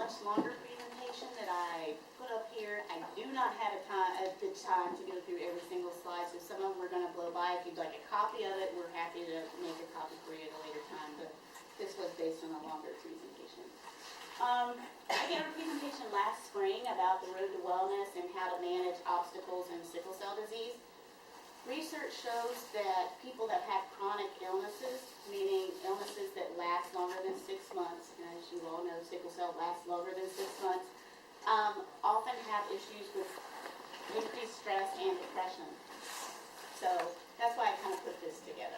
much longer presentation that I put up here. I do not have the time to go through every single slide, so some of them we're going to blow by. If you'd like a copy of it, we're happy to make a copy for you at a later time, but this was based on a longer presentation. I gave a presentation last spring about the road to wellness and how to manage obstacles in sickle cell disease. Research shows that people that have chronic illnesses, meaning illnesses that last longer than 6 months, and as you all know, sickle cell lasts longer than 6 months, often have issues with increased stress and depression. So that's why I kind of put this together.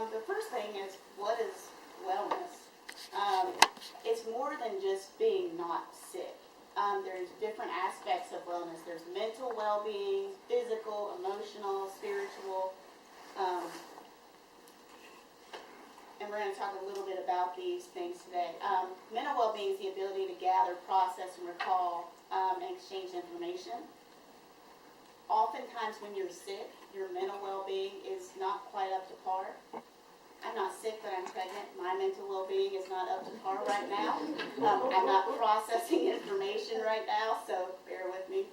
The first thing is, what is wellness? It's more than just being not sick. There's different aspects of wellness. There's mental well-being, physical, emotional, spiritual. And we're going to talk a little bit about these things today. Mental well-being is the ability to gather, process, and recall and exchange information. Oftentimes when you're sick, your mental well-being is not quite up to par. I'm not sick, but I'm pregnant. My mental well-being is not up to par right now. I'm not processing information right now, so bear with me.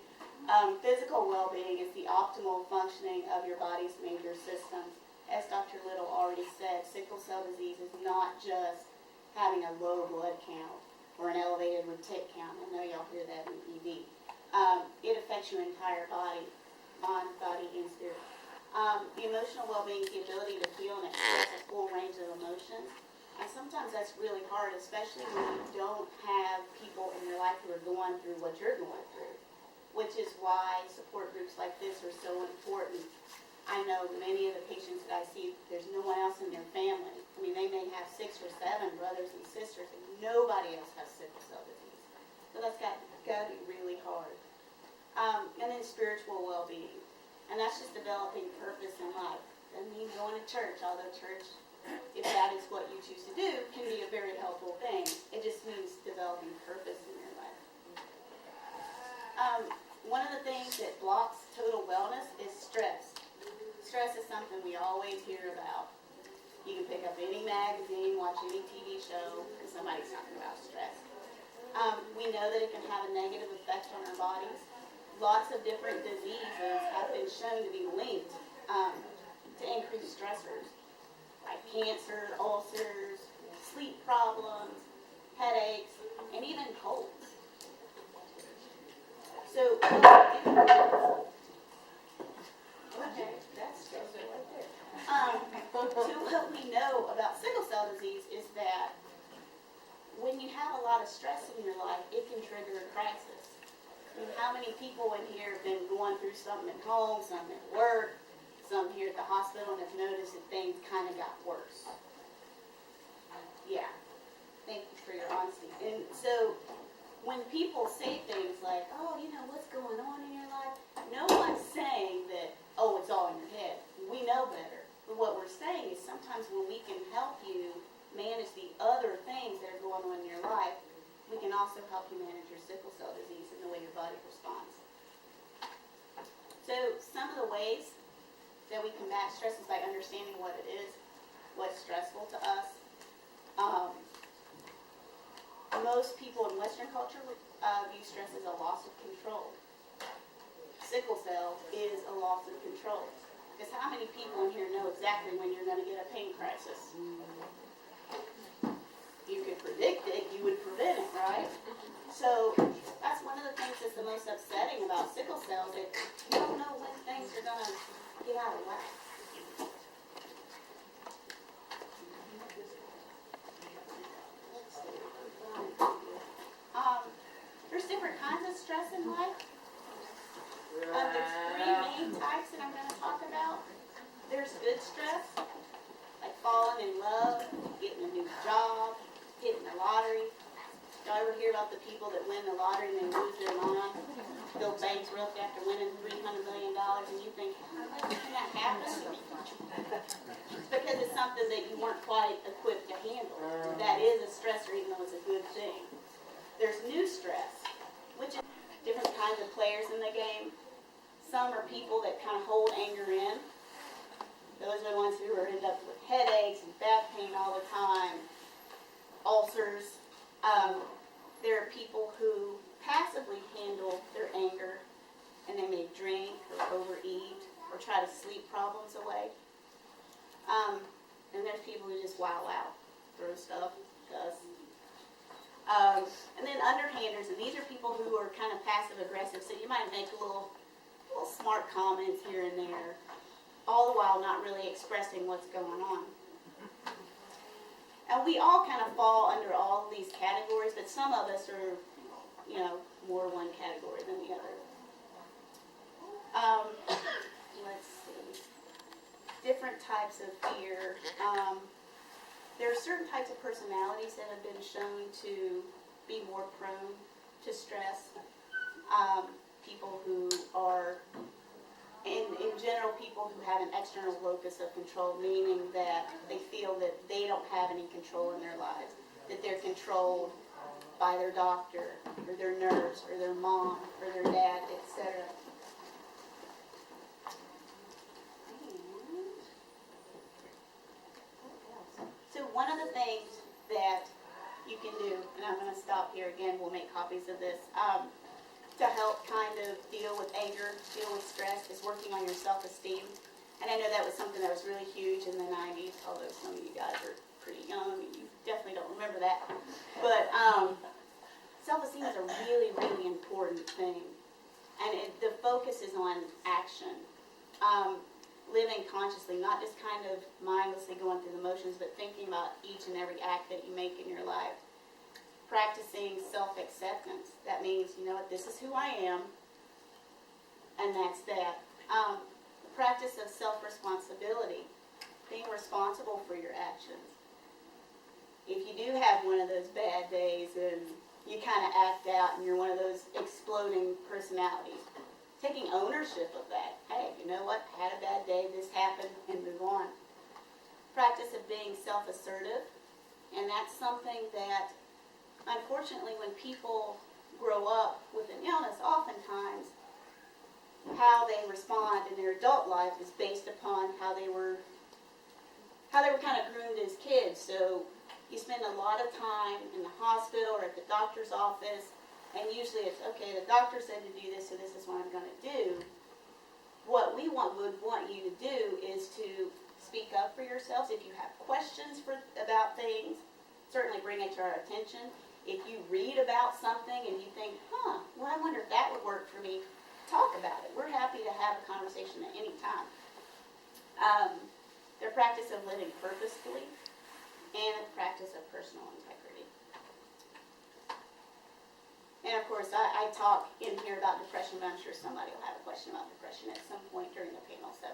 Physical well-being is the optimal functioning of your body's major systems. As Dr. Little already said, sickle cell disease is not just having a low blood count or an elevated retic count. I know y'all hear that in ED. It affects your entire body, mind, body, and spirit. The emotional well-being is the ability to feel and express a full range of emotions. And sometimes that's really hard, especially when you don't have people in your life who are going through what you're going through, which is why support groups like this are so important. I know many of the patients that I see, there's no one else in their family. I mean, they may have 6 or 7 brothers and sisters, and nobody else has sickle cell disease. So that's got to be really hard. And then spiritual well-being. And that's just developing purpose in life. Doesn't mean going to church, although church, if that is what you choose to do, can be a very helpful thing. It just means developing purpose in your life. One of the things that blocks total wellness is stress. Stress is something we always hear about. You can pick up any magazine, watch any TV show, and somebody's talking about stress. We know that it can have a negative effect on our bodies. Lots of different diseases have been shown to be linked to increased stressors, like cancer, ulcers, sleep problems, headaches, and even colds. So, okay, that's stressful right there. So what we know about sickle cell disease is that when you have a lot of stress in your life, it can trigger a crisis. I mean, how many people in here have been going through something at home, something at work, some here at the hospital, and have noticed that things kind of got worse? Yeah. Thank you for your honesty. And so when people say things like, oh, you know, what's going on in your life? No one's saying that, oh, it's all in your head. We know better. But what we're saying is sometimes when we can help you manage the other things that are going on in your life, we can also help you manage your sickle cell disease and the way your body responds. So some of the ways that we combat stress is by understanding what it is, what's stressful to us. Most people in Western culture view stress as a loss of control. Sickle cell is a loss of control. Because how many people in here know exactly when you're going to get a pain crisis? You could predict it, you would prevent it, right? So that's one of the things that's the most upsetting about sickle cells, that you don't know when things are going to get out of whack. There's different kinds of stress in life. There's 3 main types that I'm going to talk about. There's good stress, like falling in love, getting a new job, hitting the lottery. Y'all ever hear about the people that win the lottery and they lose their mind, go bankrupt after winning $300 million, and you think, how can that happen? Because it's something that you weren't quite equipped to handle. That is a stressor, even though it's a good thing. There's new stress, which is different kinds of players in the game. Some are people that kind of hold anger in. Those are the ones who are end up with headaches and back pain all the time, ulcers, There are people who passively handle their anger, and they may drink or overeat or try to sleep problems away. And there's people who just wow out, throw stuff, cuss. And then underhanders, and these are people who are kind of passive aggressive, so you might make little smart comments here and there, all the while not really expressing what's going on. And we all kind of fall under all of these categories, but some of us are, more one category than the other. Let's see. Different types of fear. There are certain types of personalities that have been shown to be more prone to stress. People who are, in general, people who have an external locus of control, meaning that they feel that they don't have any control in their lives, that they're controlled by their doctor, or their nurse, or their mom, or their dad, etc. So one of the things that you can do, and I'm going to stop here again, we'll make copies of this, to help kind of deal with anger, deal with stress, is working on your self-esteem. And I know that was something that was really huge in the 90s, although some of you guys are pretty young, and you definitely don't remember that. But self-esteem is a really, really important thing. And the focus is on action. Living consciously, not just kind of mindlessly going through the motions, but thinking about each and every act that you make in your life. Practicing self-acceptance. That means, you know what, this is who I am, and that's that. The practice of self-responsibility. Being responsible for your actions. If you do have one of those bad days and you kind of act out and you're one of those exploding personalities, taking ownership of that. Hey, you know what? I had a bad day, this happened, and move on. Practice of being self-assertive, and that's something that, unfortunately, when people grow up with an illness, oftentimes how they respond in their adult life is based upon how they were kind of groomed as kids. So you spend a lot of time in the hospital or at the doctor's office, and usually it's, okay, the doctor said to do this, so this is what I'm going to do. What we would want you to do is to speak up for yourselves. If you have questions about things, certainly bring it to our attention. If you read about something and you think, well, I wonder if that would work for me, talk about it. We're happy to have a conversation at any time. Their practice of living purposefully and a practice of personal integrity. And of course, I talk in here about depression, but I'm sure somebody will have a question about depression at some point during the panel. So